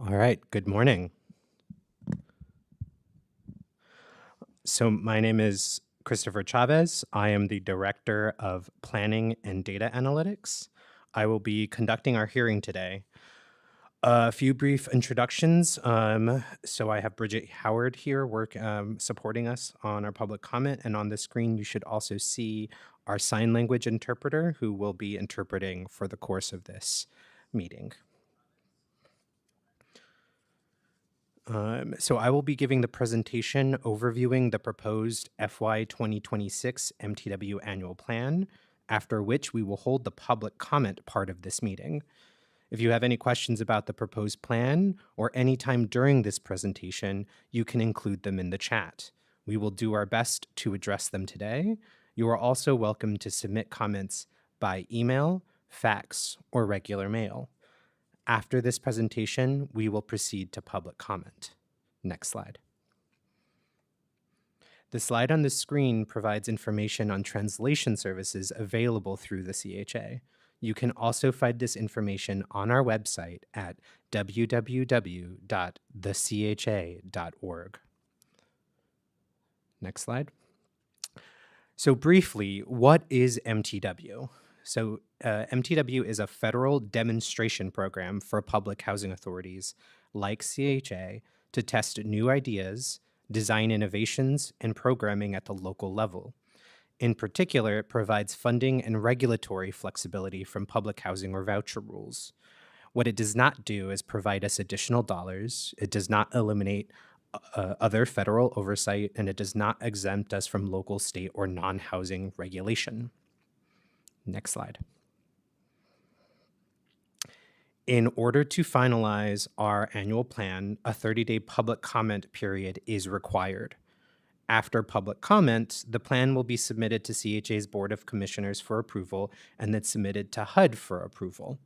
All right, good morning. So my name is Christopher Chavez. I am the Director of Planning and Data Analytics. I will be conducting our hearing today. A few brief introductions. So I have Bridget Howard here supporting us on our public comment, and on the screen you should also see our sign language interpreter who will be interpreting for the course of this meeting. So I will be giving the presentation overviewing the proposed FY2026 MTW annual plan, after which we will hold the public comment part of this meeting. If you have any questions about the proposed plan or any time during this presentation, you can include them in the chat. We will do our best to address them today. You are also welcome to submit comments by email, fax, or regular mail. After this presentation, we will proceed to public comment. Next slide. The slide on the screen provides information on translation services available through the CHA. You can also find this information on our website at www.thecha.org. Next slide. So briefly, what is MTW? So MTW is a federal demonstration program for public housing authorities like CHA to test new ideas, design innovations, and programming at the local level. In particular, it provides funding and regulatory flexibility from public housing or voucher rules. What it does not do is provide us additional dollars. It does not eliminate other federal oversight, and it does not exempt us from local, state, or non-housing regulation. Next slide. In order to finalize our annual plan, a 30-day public comment period is required. After public comment, the plan will be submitted to CHA's Board of Commissioners for approval and then submitted to HUD for approval.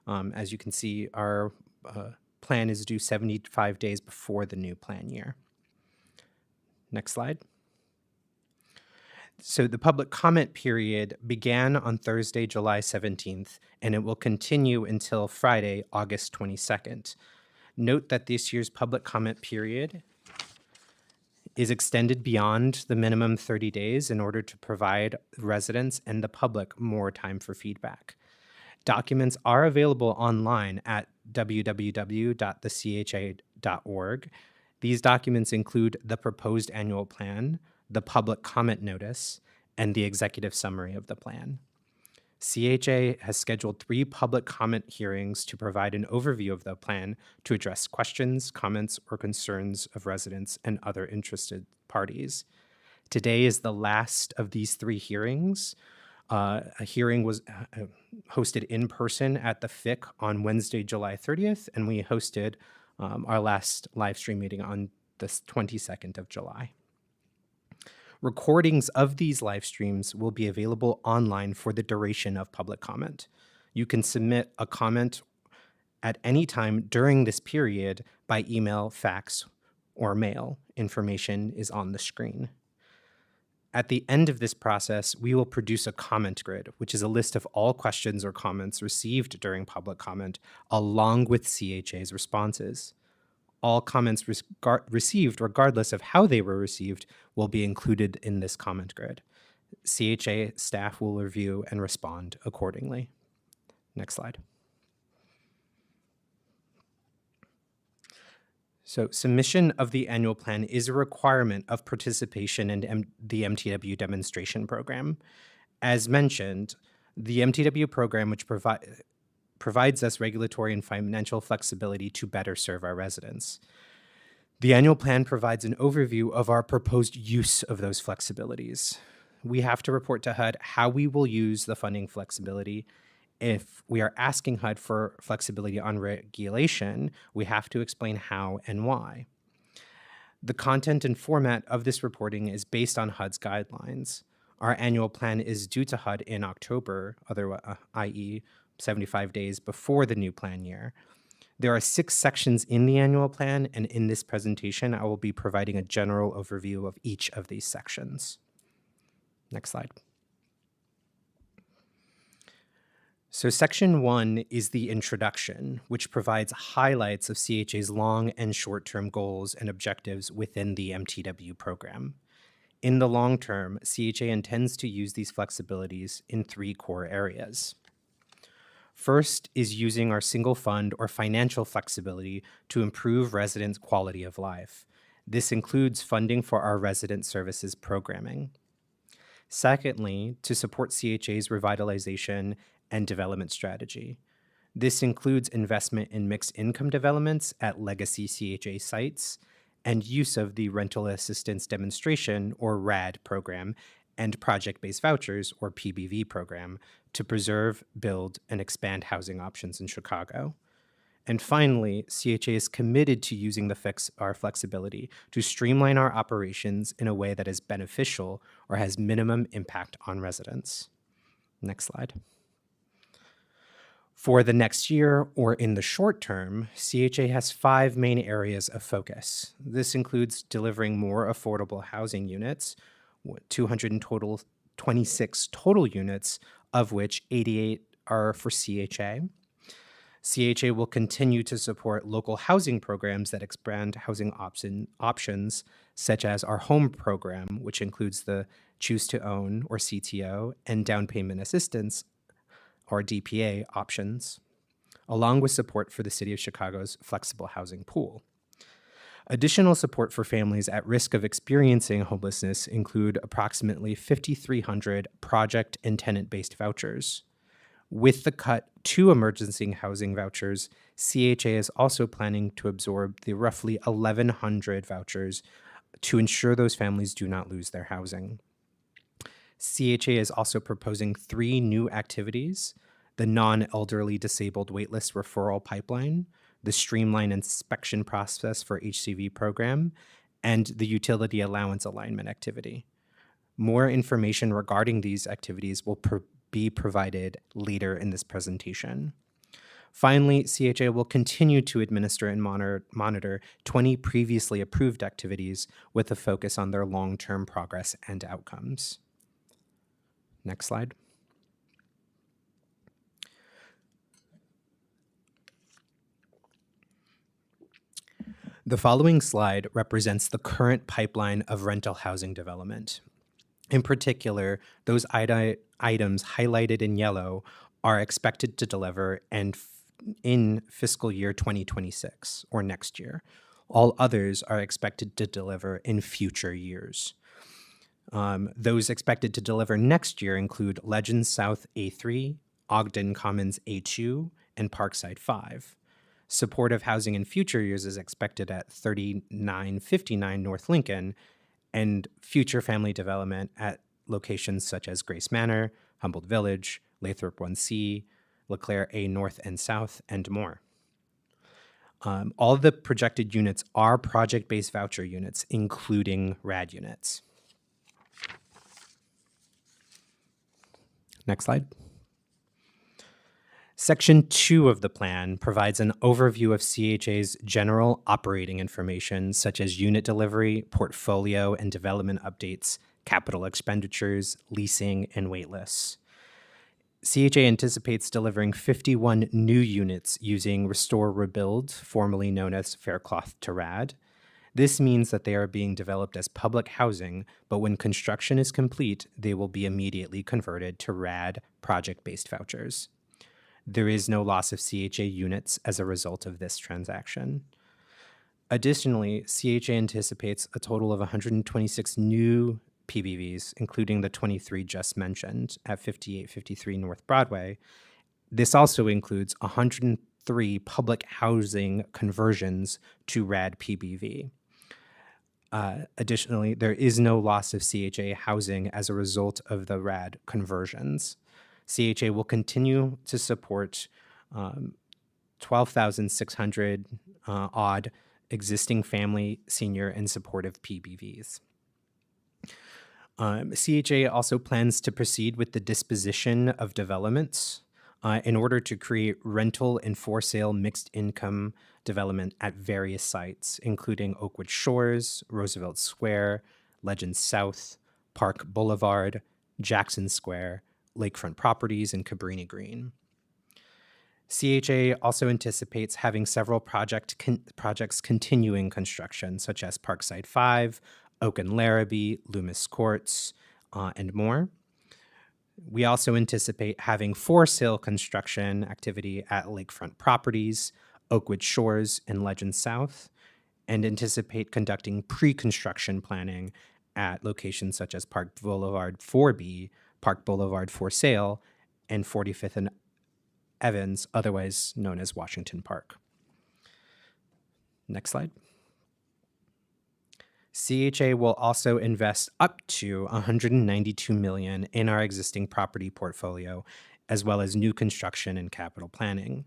As you can see, our plan is due 75 days before the new plan year. Next slide. So the public comment period began on Thursday, July 17th, and it will continue until Friday, August 22nd. Note that this year's public comment period is extended beyond the minimum 30 days in order to provide residents and the public more time for feedback. Documents are available online at www.thecha.org. These documents include the proposed annual plan, the public comment notice, and the executive summary of the plan. CHA has scheduled 3 public comment hearings to provide an overview of the plan to address questions, comments, or concerns of residents and other interested parties. Today is the last of these 3 hearings. A hearing was hosted in person at the FIC on Wednesday, July 30th, and we hosted our last live stream meeting on the 22nd of July. Recordings of these live streams will be available online for the duration of public comment. You can submit a comment at any time during this period by email, fax, or mail. Information is on the screen. At the end of this process, we will produce a comment grid, which is a list of all questions or comments received during public comment, along with CHA's responses. All comments received, regardless of how they were received, will be included in this comment grid. CHA staff will review and respond accordingly. Next slide. So submission of the annual plan is a requirement of participation in the MTW demonstration program. As mentioned, the MTW program, which provides us regulatory and financial flexibility to better serve our residents. The annual plan provides an overview of our proposed use of those flexibilities. We have to report to HUD how we will use the funding flexibility. If we are asking HUD for flexibility on regulation, we have to explain how and why. The content and format of this reporting is based on HUD's guidelines. Our annual plan is due to HUD in October, i.e., 75 days before the new plan year. There are 6 sections in the annual plan, and in this presentation, I will be providing a general overview of each of these sections. Next slide. So Section 1 is the introduction, which provides highlights of CHA's long and short-term goals and objectives within the MTW program. In the long term, CHA intends to use these flexibilities in 3 core areas. First is using our single fund or financial flexibility to improve residents' quality of life. This includes funding for our resident services programming. Secondly, to support CHA's revitalization and development strategy. This includes investment in mixed income developments at legacy CHA sites and use of the Rental Assistance Demonstration, or RAD program, and Project-Based Vouchers, or PBV program, to preserve, build, and expand housing options in Chicago. And finally, CHA is committed to using our flexibility to streamline our operations in a way that is beneficial or has minimum impact on residents. Next slide. For the next year or in the short term, CHA has 5 main areas of focus. This includes delivering more affordable housing units, 226 total units, of which 88 are for CHA. CHA will continue to support local housing programs that expand housing options, such as our home program, which includes the Choose to Own, or CTO, and down payment assistance, or DPA, options, along with support for the City of Chicago's flexible housing pool. Additional support for families at risk of experiencing homelessness include approximately 5,300 project and tenant-based vouchers. With the cut to emergency housing vouchers, CHA is also planning to absorb the roughly 1,100 vouchers to ensure those families do not lose their housing. CHA is also proposing 3 new activities: the non-elderly disabled waitlist referral pipeline, the streamlined inspection process for HCV program, and the utility allowance alignment activity. More information regarding these activities will be provided later in this presentation. Finally, CHA will continue to administer and monitor 20 previously approved activities with a focus on their long-term progress and outcomes. Next slide. The following slide represents the current pipeline of rental housing development. In particular, those items highlighted in yellow are expected to deliver in fiscal year 2026, or next year. All others are expected to deliver in future years. Those expected to deliver next year include Legends South A3, Ogden Commons A2, and Parkside 5. Supportive housing in future years is expected at 3959 North Lincoln, and future family development at locations such as Grace Manor, Humboldt Village, Lathrop 1C, LeClaire A North and South, and more. All the projected units are project-based voucher units, including RAD units. Next slide. Section 2 of the plan provides an overview of CHA's general operating information, such as unit delivery, portfolio and development updates, capital expenditures, leasing, and waitlists. CHA anticipates delivering 51 new units using Restore Rebuild, formerly known as Faircloth to RAD. This means that they are being developed as public housing, but when construction is complete, they will be immediately converted to RAD project-based vouchers. There is no loss of CHA units as a result of this transaction. Additionally, CHA anticipates a total of 126 new PBVs, including the 23 just mentioned at 5853 North Broadway. This also includes 103 public housing conversions to RAD PBV. Additionally, there is no loss of CHA housing as a result of the RAD conversions. CHA will continue to support 12,600 odd existing family, senior, and supportive PBVs. CHA also plans to proceed with the disposition of developments in order to create rental and for sale mixed income development at various sites, including Oakwood Shores, Roosevelt Square, Legends South, Park Boulevard, Jackson Square, Lakefront Properties, and Cabrini Green. CHA also anticipates having several projects continuing construction, such as Parkside 5, Oak and Larrabee, Loomis Courts, and more. We also anticipate having for sale construction activity at Lakefront Properties, Oakwood Shores, and Legend South, and anticipate conducting pre-construction planning at locations such as Park Boulevard 4B, Park Boulevard for Sale, and 45th and Evans, otherwise known as Washington Park. Next slide. CHA will also invest up to $192 million in our existing property portfolio, as well as new construction and capital planning.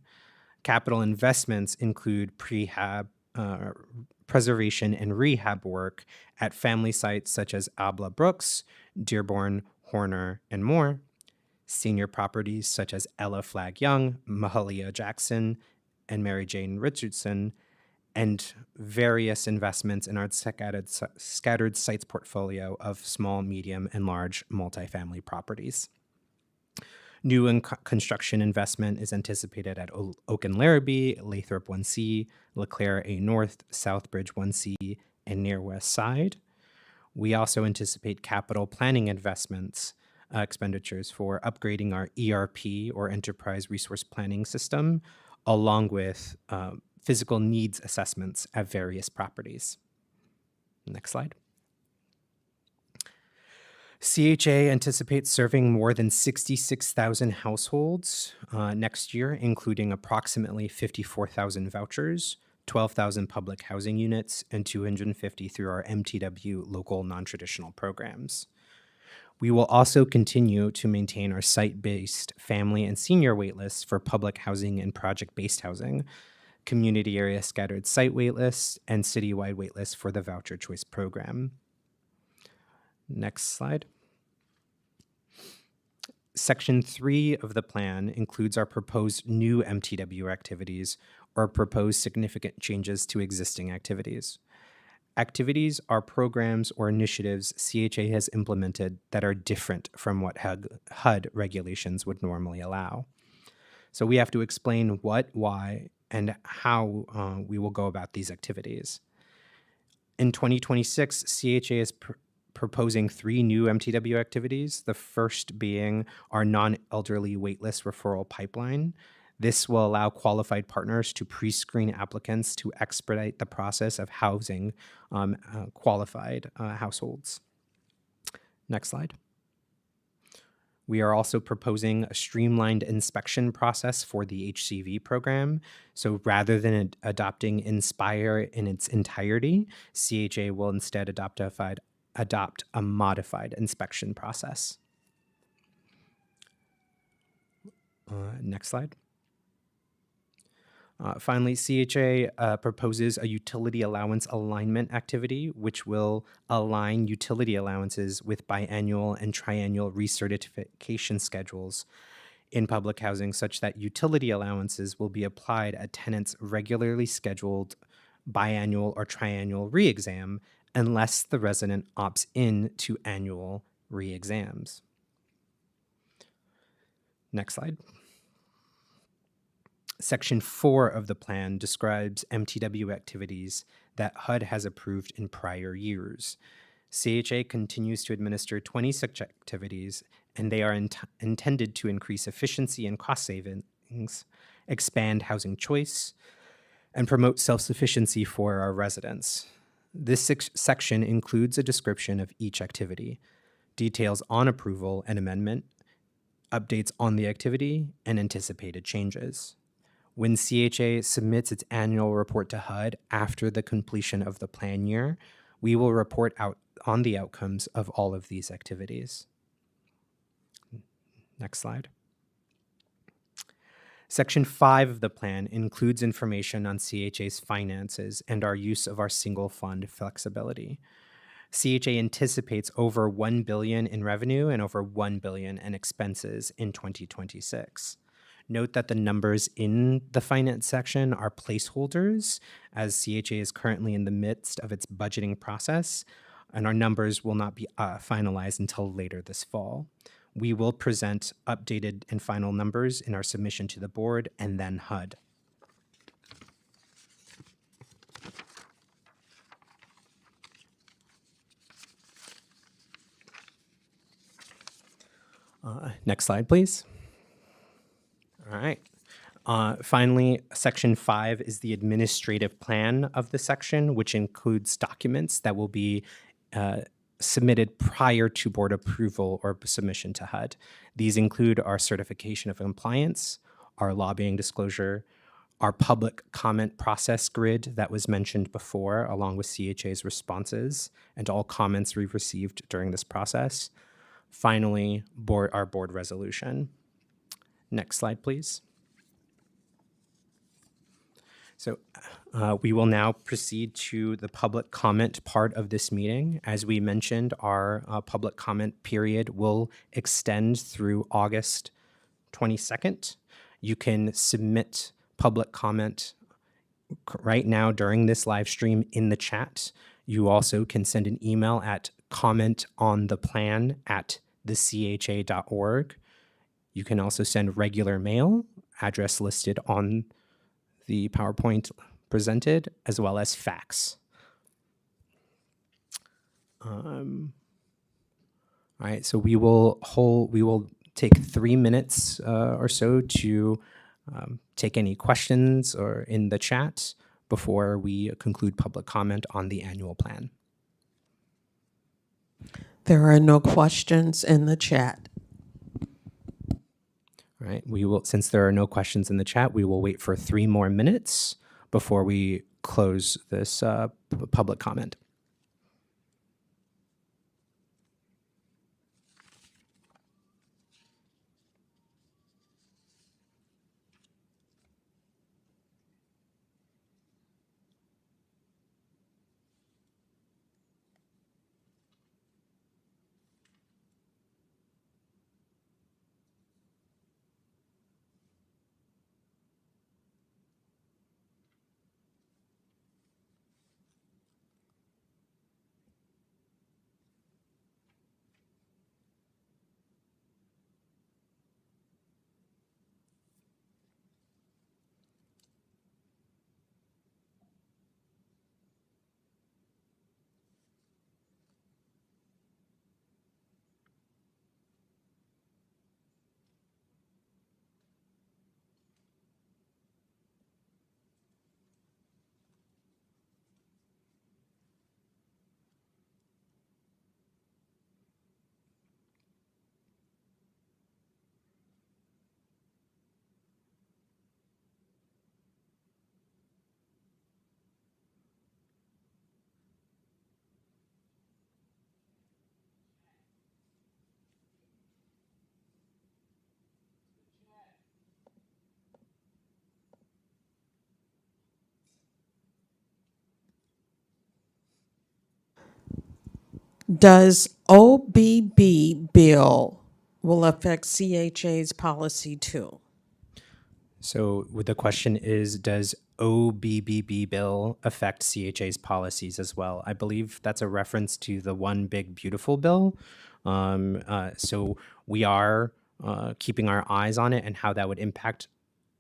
Capital investments include prehab, preservation and rehab work at family sites such as Abla Brooks, Dearborn, Horner, and more. Senior properties such as Ella Flagg Young, Mahalia Jackson, and Mary Jane Richardson, and various investments in our scattered sites portfolio of small, medium, and large multifamily properties. New construction investment is anticipated at Oak and Larrabee, Lathrop 1C, LeClaire A North, Southbridge 1C, and near West Side. We also anticipate capital planning investments, expenditures for upgrading our ERP or Enterprise Resource Planning System, along with physical needs assessments at various properties. Next slide. CHA anticipates serving more than 66,000 households next year, including approximately 54,000 vouchers, 12,000 public housing units, and 250 through our MTW local non-traditional programs. We will also continue to maintain our site-based family and senior waitlists for public housing and project-based housing, community area scattered site waitlists, and citywide waitlists for the Voucher Choice Program. Next slide. Section 3 of the plan includes our proposed new MTW activities or proposed significant changes to existing activities. Activities are programs or initiatives CHA has implemented that are different from what HUD regulations would normally allow. So we have to explain what, why, and how we will go about these activities. In 2026, CHA is proposing 3 new MTW activities, the first being our non-elderly waitlist referral pipeline. This will allow qualified partners to pre-screen applicants to expedite the process of housing qualified households. Next slide. We are also proposing a streamlined inspection process for the HCV program. So rather than adopting Inspire in its entirety, CHA will instead adopt a modified inspection process. Next slide. Finally, CHA proposes a utility allowance alignment activity, which will align utility allowances with biannual and triennial recertification schedules in public housing, such that utility allowances will be applied at tenants' regularly scheduled biannual or triennial re-exam unless the resident opts in to annual re-exams. Next slide. Section 4 of the plan describes MTW activities that HUD has approved in prior years. CHA continues to administer 26 activities, and they are intended to increase efficiency and cost savings, expand housing choice, and promote self-sufficiency for our residents. This section includes a description of each activity, details on approval and amendment, updates on the activity, and anticipated changes. When CHA submits its annual report to HUD after the completion of the plan year, we will report out on the outcomes of all of these activities. Next slide. Section 5 of the plan includes information on CHA's finances and our use of our single fund flexibility. CHA anticipates over $1 billion in revenue and over $1 billion in expenses in 2026. Note that the numbers in the finance section are placeholders, as CHA is currently in the midst of its budgeting process, and our numbers will not be finalized until later this fall. We will present updated and final numbers in our submission to the board and then HUD. Next slide, please. All right. Finally, section 5 is the administrative plan of the section, which includes documents that will be submitted prior to board approval or submission to HUD. These include our certification of compliance, our lobbying disclosure, our public comment process grid that was mentioned before, along with CHA's responses and all comments we've received during this process. Finally, our board resolution. Next slide, please. So we will now proceed to the public comment part of this meeting. As we mentioned, our public comment period will extend through August 22nd. You can submit public comment right now during this live stream in the chat. You also can send an email at commentontheplan@thecha.org. You can also send regular mail, address listed on the PowerPoint presented, as well as fax. All right, so we will take 3 minutes or so to take any questions or in the chat before we conclude public comment on the annual plan. There are no questions in the chat. All right, since there are no questions in the chat, we will wait for 3 more minutes before we close this public comment. Does OBB bill will affect CHA's policy too? So the question is, does OBBB bill affect CHA's policies as well? I believe that's a reference to the One Big Beautiful bill. So we are keeping our eyes on it and how that would impact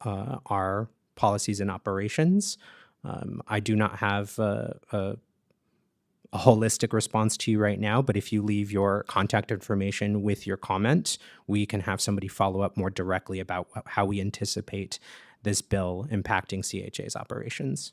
our policies and operations. I do not have a holistic response to you right now, but if you leave your contact information with your comment, we can have somebody follow up more directly about how we anticipate this bill impacting CHA's operations.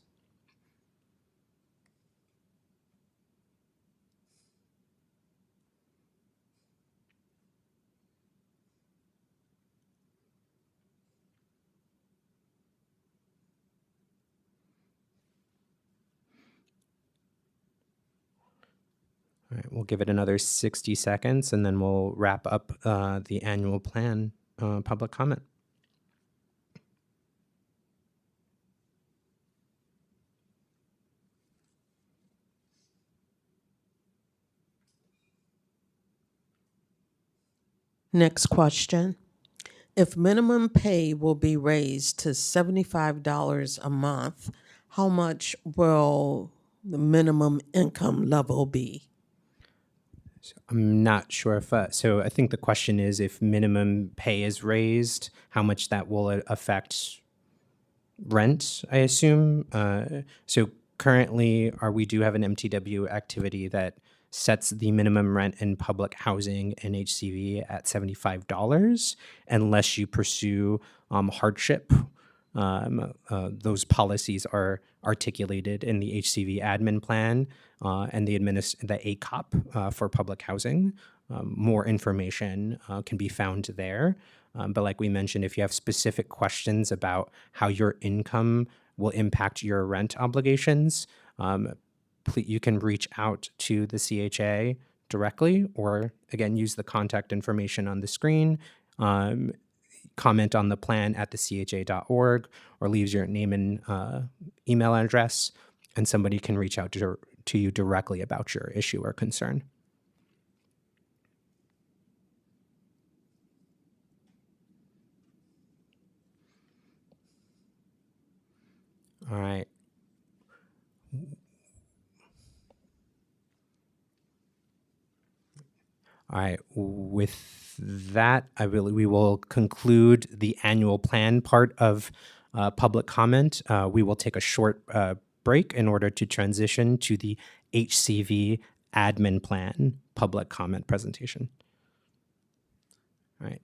All right, we'll give it another 60 seconds and then we'll wrap up the annual plan public comment. Next question. If minimum pay will be raised to $75 a month, how much will the minimum income level be? I'm not sure if, so I think the question is if minimum pay is raised, how much that will affect rent, I assume. So currently, we do have an MTW activity that sets the minimum rent in public housing and HCV at $75 unless you pursue hardship. Those policies are articulated in the HCV admin plan and the ACOP for public housing. More information can be found there. But like we mentioned, if you have specific questions about how your income will impact your rent obligations, you can reach out to the CHA directly, or again, use the contact information on the screen. Comment on the plan at thecha.org, or leaves your name and email address, and somebody can reach out to you directly about your issue or concern. All right. All right. With that, we will conclude the annual plan part of public comment. We will take a short break in order to transition to the HCV admin plan public comment presentation. All right.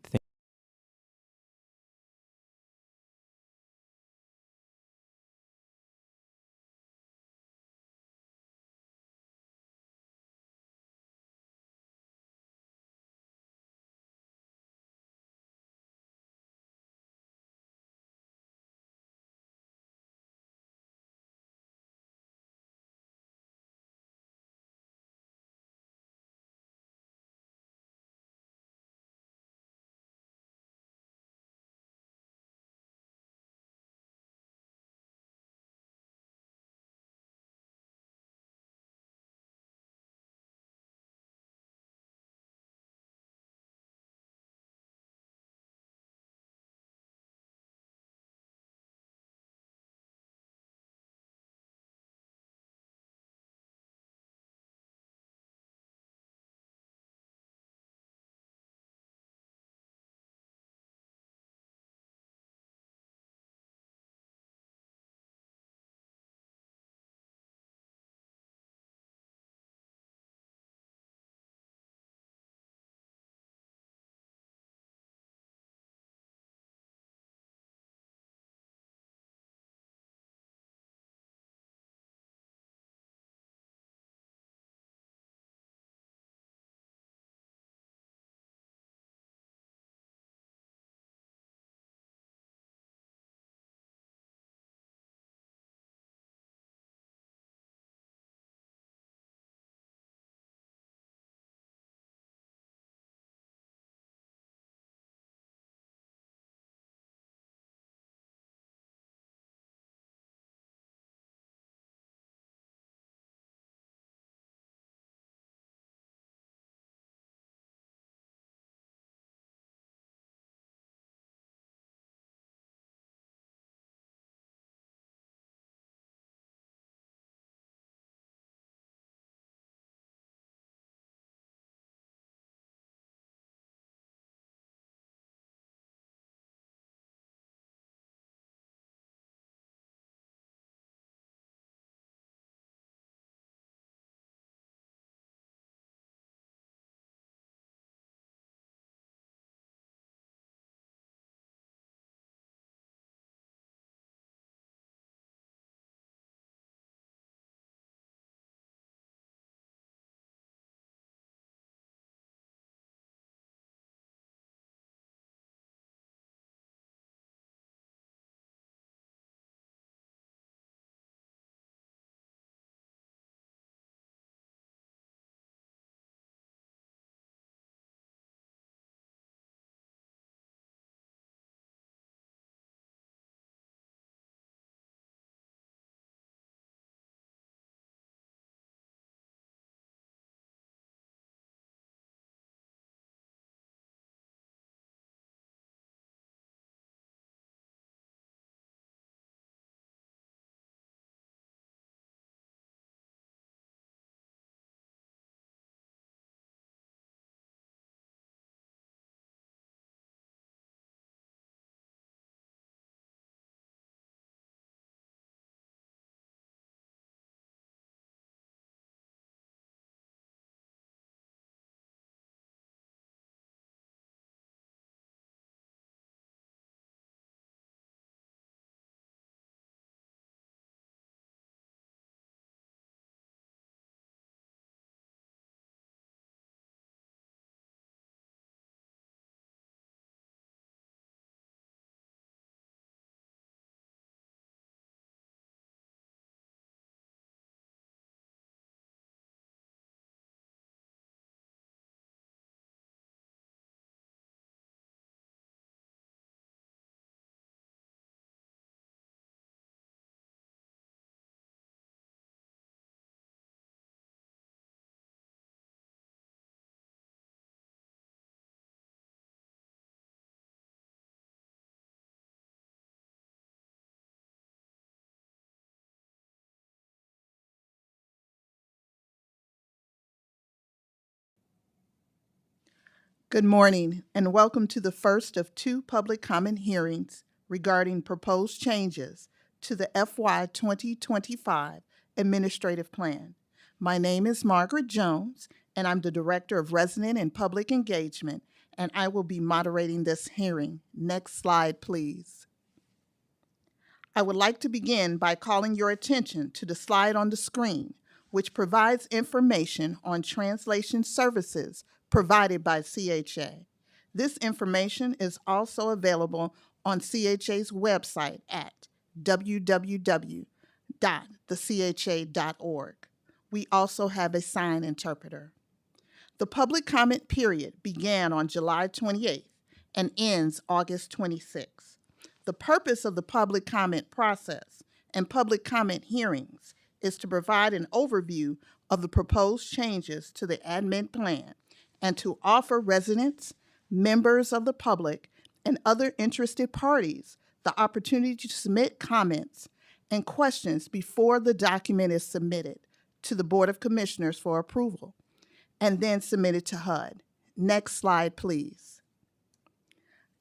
Good morning, and welcome to the first of two public comment hearings regarding proposed changes to the FY 2025 Administrative Plan. My name is Margaret Jones, and I'm the Director of Resident and Public Engagement, and I will be moderating this hearing. Next slide, please. I would like to begin by calling your attention to the slide on the screen, which provides information on translation services provided by CHA. This information is also available on CHA's website at www.thecha.org. We also have a sign interpreter. The public comment period began on July 28th and ends August 26th. The purpose of the public comment process and public comment hearings is to provide an overview of the proposed changes to the admin plan and to offer residents, members of the public, and other interested parties the opportunity to submit comments and questions before the document is submitted to the Board of Commissioners for approval and then submitted to HUD. Next slide, please.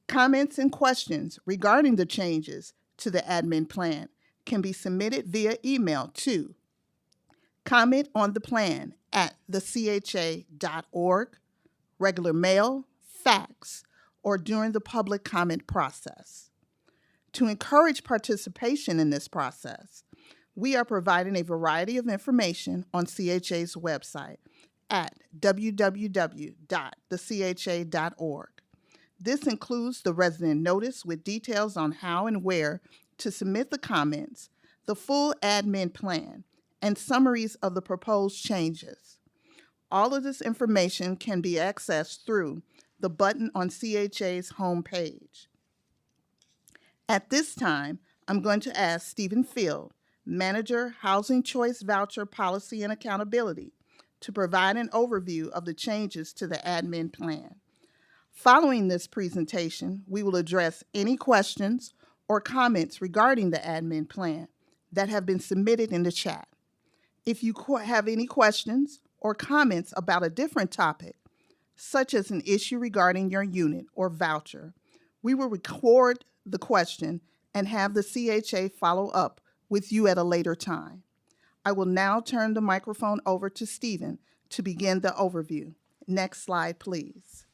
Comments and questions regarding the changes to the admin plan can be submitted via email to commentontheplan@thecha.org, regular mail, fax, or during the public comment process. To encourage participation in this process, we are providing a variety of information on CHA's website at www.thecha.org. This includes the resident notice with details on how and where to submit the comments, the full admin plan, and summaries of the proposed changes. All of this information can be accessed through the button on CHA's homepage. At this time, I'm going to ask Stephen Field, Manager, Housing Choice Voucher Policy and Accountability, to provide an overview of the changes to the admin plan. Following this presentation, we will address any questions or comments regarding the admin plan that have been submitted in the chat. If you have any questions or comments about a different topic, such as an issue regarding your unit or voucher, we will record the question and have the CHA follow up with you at a later time. I will now turn the microphone over to Stephen to begin the overview. Next slide, please.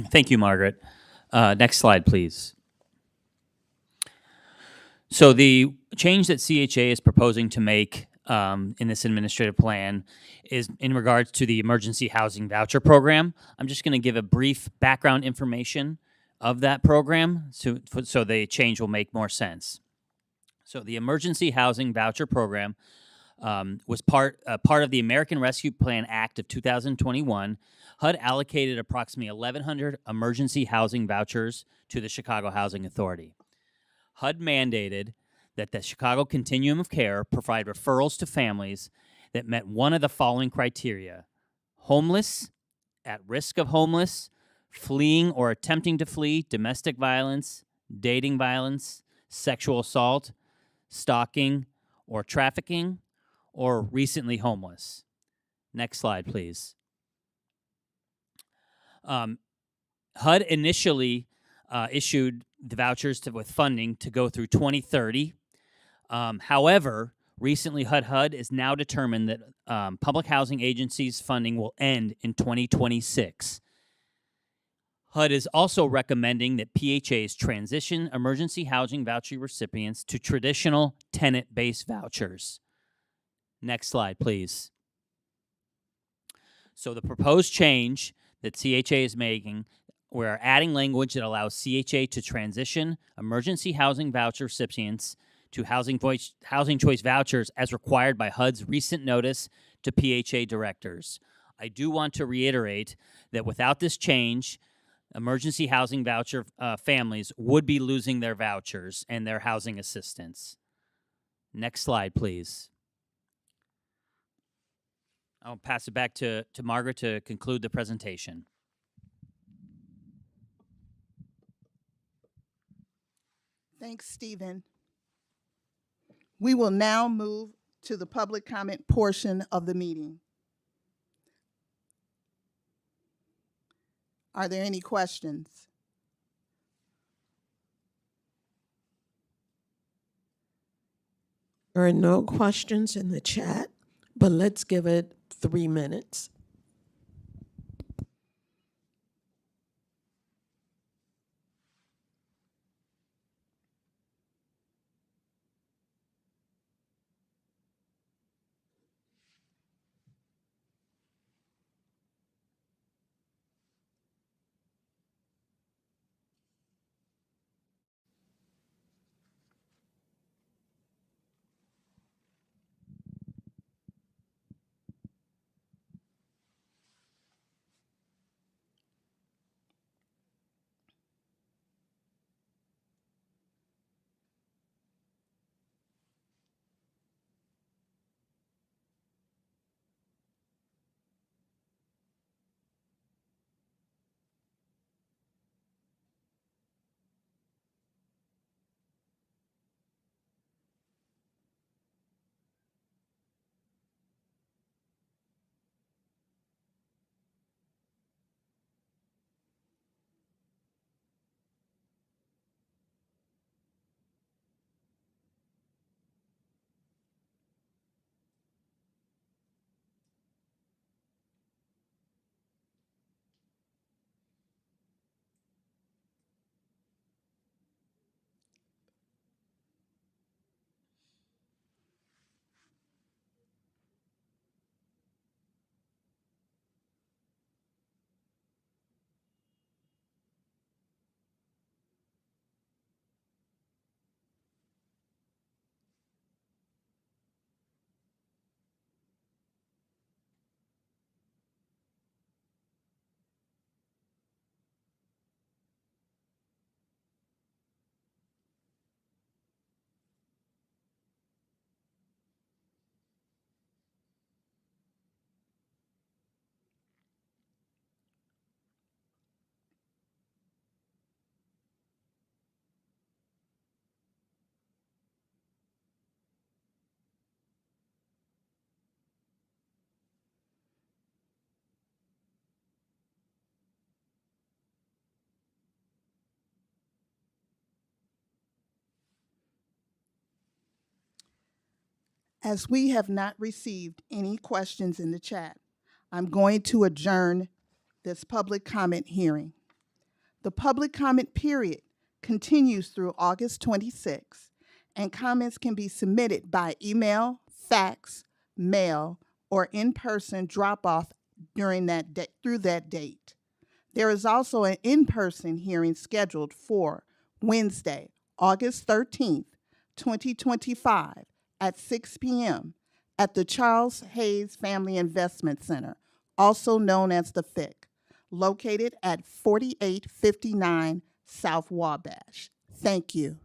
Thank you, Margaret. Next slide, please. So the change that CHA is proposing to make in this administrative plan is in regards to the Emergency Housing Voucher Program. I'm just going to give a brief background information of that program so the change will make more sense. So the Emergency Housing Voucher Program was part of the American Rescue Plan Act of 2021. HUD allocated approximately 1,100 emergency housing vouchers to the Chicago Housing Authority. HUD mandated that the Chicago Continuum of Care provide referrals to families that met one of the following criteria: homeless, at risk of homeless, fleeing or attempting to flee domestic violence, dating violence, sexual assault, stalking, or trafficking, or recently homeless. Next slide, please. HUD initially issued the vouchers with funding to go through 2030. However, recently HUD is now determined that public housing agencies' funding will end in 2026. HUD is also recommending that PHAs transition emergency housing voucher recipients to traditional tenant-based vouchers. Next slide, please. So the proposed change that CHA is making, we're adding language that allows CHA to transition emergency housing voucher recipients to housing choice vouchers as required by HUD's recent notice to PHA directors. I do want to reiterate that without this change, emergency housing voucher families would be losing their vouchers and their housing assistance. Next slide, please. I'll pass it back to Margaret to conclude the presentation. Thanks, Stephen. We will now move to the public comment portion of the meeting. Are there any questions? There are no questions in the chat, but let's give it 3 minutes. As we have not received any questions in the chat, I'm going to adjourn this public comment hearing. The public comment period continues through August 26th, and comments can be submitted by email, fax, mail, or in-person drop-off through that date. There is also an in-person hearing scheduled for Wednesday, August 13th, 2025 at 6 p.m. at the Charles Hayes Family Investment Center, also known as the FIC, located at 4859 South Wabash. Thank you.